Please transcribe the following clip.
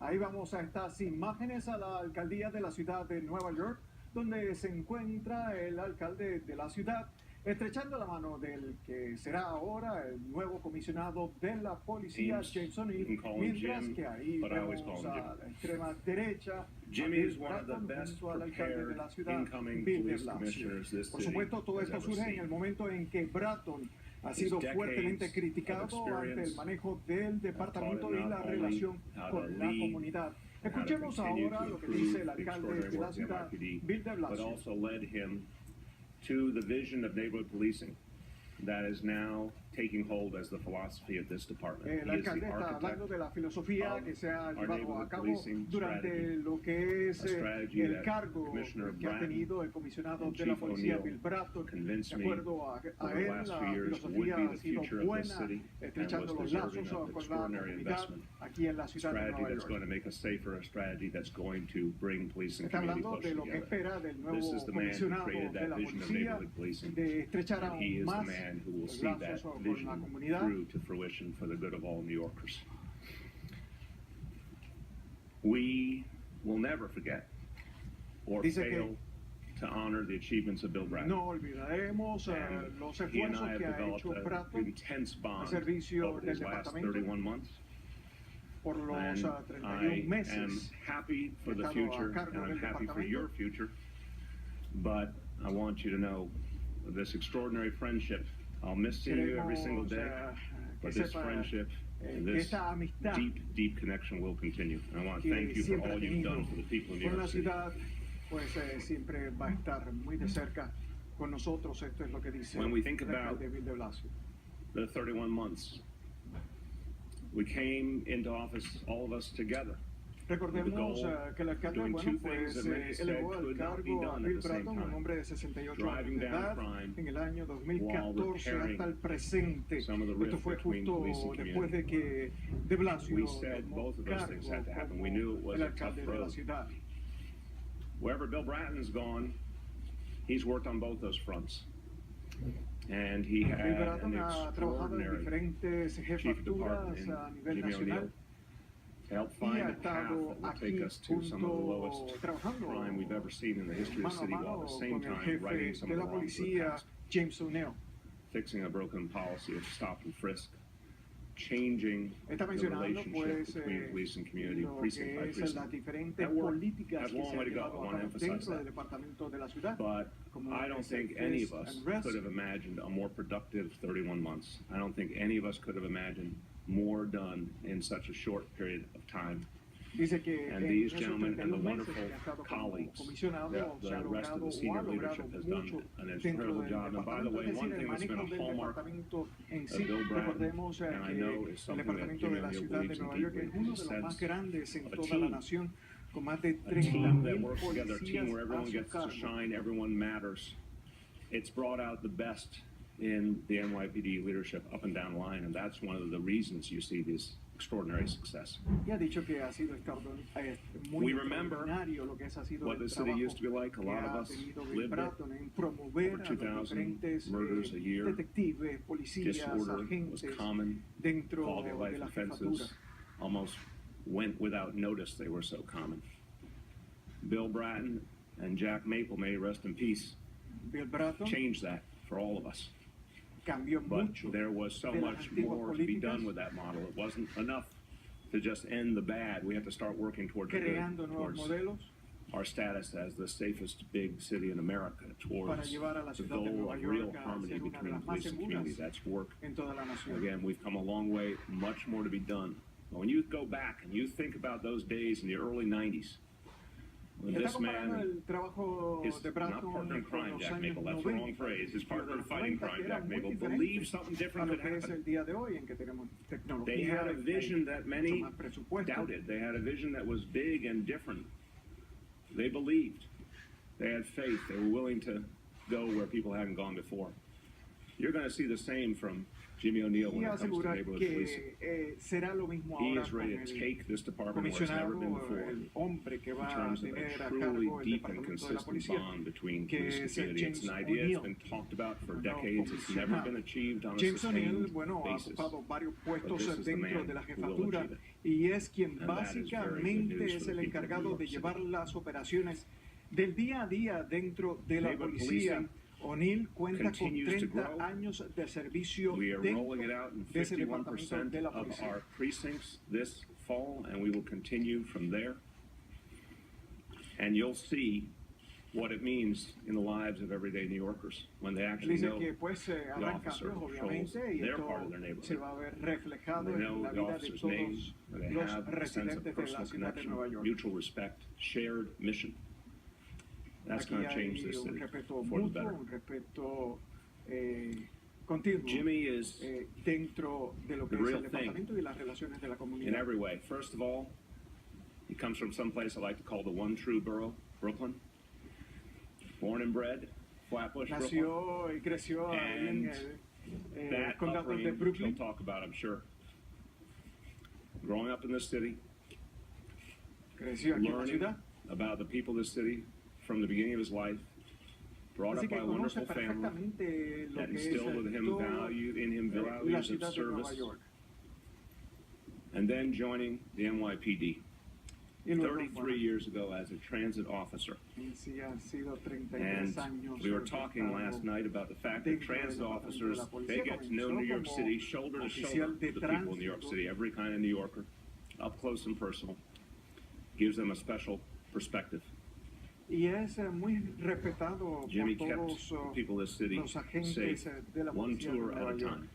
Ahí vamos a estas imágenes a la alcaldía de la ciudad de Nueva York, donde se encuentra el alcalde de la ciudad, estrechando la mano del que será ahora el nuevo comisionado de la policía, James O'Neill, mientras que ahí vemos a la extrema derecha Jimmy is one of the best junto al alcalde de la ciudad, incoming Bill de police Blasio. commissioners this Por city supuesto, todo has esto ever surge en seen. el momento en que Bratton ha sido fuertemente criticado ante el manejo del departamento y la relación con la comunidad. Escuchemos ahora lo que dice el alcalde de la ciudad, Bill de Blasio. But also led him to the vision of neighborhood policing that is now taking hold as the philosophy of this department. El alcalde está hablando de la filosofía que se ha llevado a cabo durante lo que es el cargo que ha tenido el comisionado de la policía, Bill Bratton. De acuerdo a él, la filosofía ha sido buena, estrechando los lazos con la comunidad aquí en la ciudad de Nueva York. Está hablando de lo que espera del nuevo comisionado de la policía, de estrechar aún más los lazos con la comunidad. To fruition for the good of all New Yorkers. We will never forget or fail to honor the achievements of Bill Bratton. No olvidaremos los esfuerzos que ha hecho Bratton al servicio del departamento por los 31 meses. I'm happy for the future, and I'm happy for your future, but I want you to know this extraordinary friendship. I'll miss seeing you every single day, but this friendship and this deep connection will continue. And I want to thank you for all you've done for the people in New York City. Pues siempre va a estar muy de cerca con nosotros. Esto es lo que dice when we think about Bill de Blasio. The 31 months, we came into office, all of us together. Recordemos que el alcalde, bueno, pues elevó al cargo a Bill Bratton, un hombre de 68 años de edad, en el año 2014 hasta el presente. Esto fue justo después de que de Blasio tomó cargo como el alcalde de la ciudad. Wherever Bill Bratton's gone, he's worked on both those fronts. And he had an extraordinary chief of department in Jimmy O'Neill. To help find a path that will take us to some of the lowest crime we've ever seen in the history of the city, while at the same time righting some of the wrongs of the past, fixing a broken policy of stop and frisk, changing the relationship between police and community, precinct by precinct. That work has a long way to go. I want to emphasize that. But I don't think any of us could have imagined a more productive 31 months. I don't think any of us could have imagined more done in such a short period of time. And these gentlemen and the wonderful colleagues that the rest of the senior leadership has done an incredible job. And by the way, one thing that's been a hallmark of Bill Bratton, and I know is something that Jimmy O'Neill believes in deeply, is a sense of a team that works together, a team where everyone gets to shine, everyone matters. It's brought out the best in the NYPD leadership up and down the line, and that's one of the reasons you see this extraordinary success. We remember what the city used to be like. A lot of us lived it. Over 2,000 murders a year. Disorder was common. Quality of life offenses almost went without notice. They were so common. Bill Bratton and Jack Maple, may he rest in peace, changed that for all of us. But there was so much more to be done with that model. It wasn't enough to just end the bad. We have to start working towards the good, towards our status as the safest big city in America, towards the goal of real harmony between police and community. That's work. Again, we've come a long way, much more to be done. But when you go back and you think about those days in the early 90s, when this man, his not partner in crime, Jack Maple, that's the wrong phrase, his partner in fighting crime, Jack Maple, believed something different could happen. They had a vision that many doubted. They had a vision that was big and different. They believed. They had faith. They were willing to go where people hadn't gone before. You're going to see the same from y asegura que será lo mismo ahora con el comisionado, el hombre que va a tener a cargo el departamento de la policía, que es James O'Neill. James O'Neill, bueno, ha ocupado varios puestos dentro de la jefatura y es quien básicamente es el encargado de llevar las operaciones del día a día dentro de la policía. O'Neill cuenta con 30 años de servicio dentro de ese departamento de la policía. And you'll see what it means in the lives of everyday New Yorkers when they actually know the officer controls their part of their neighborhood. Se va a ver reflejado They know en la the vida de officer's todos name, they los have a sense of residentes de la personal ciudad de connection, Nueva York. mutual respect, shared mission. That's going to change this city respeto for the mutuo, better. un respeto continuo Jimmy is dentro de lo que the es real el departamento y las relaciones de la in comunidad. every way. First of all, he comes from some place I like to call the one true borough, Brooklyn. Born and bred, Flatbush, Nació y creció ahí en el condado de he'll Brooklyn. talk about, I'm sure. Growing up in this city, Creció aquí en la learning ciudad. about the people of this city from the beginning of his life, brought Así up by que a conoce wonderful family perfectamente lo that que es instilled in him toda values la of ciudad de Nueva service, York. and then joining the NYPD Y luego, 33 years ago as a transit officer. sí, ha sido 33 And años we were talking last night about the fact that transit officers, they get to know New York City shoulder to shoulder with the people in New York City, every kind of New Yorker, up close and personal, gives them a special perspective. Y es muy respetado Jimmy por kept todos the people of this city los agentes safe, de la one policía de tour at Nueva a York. time.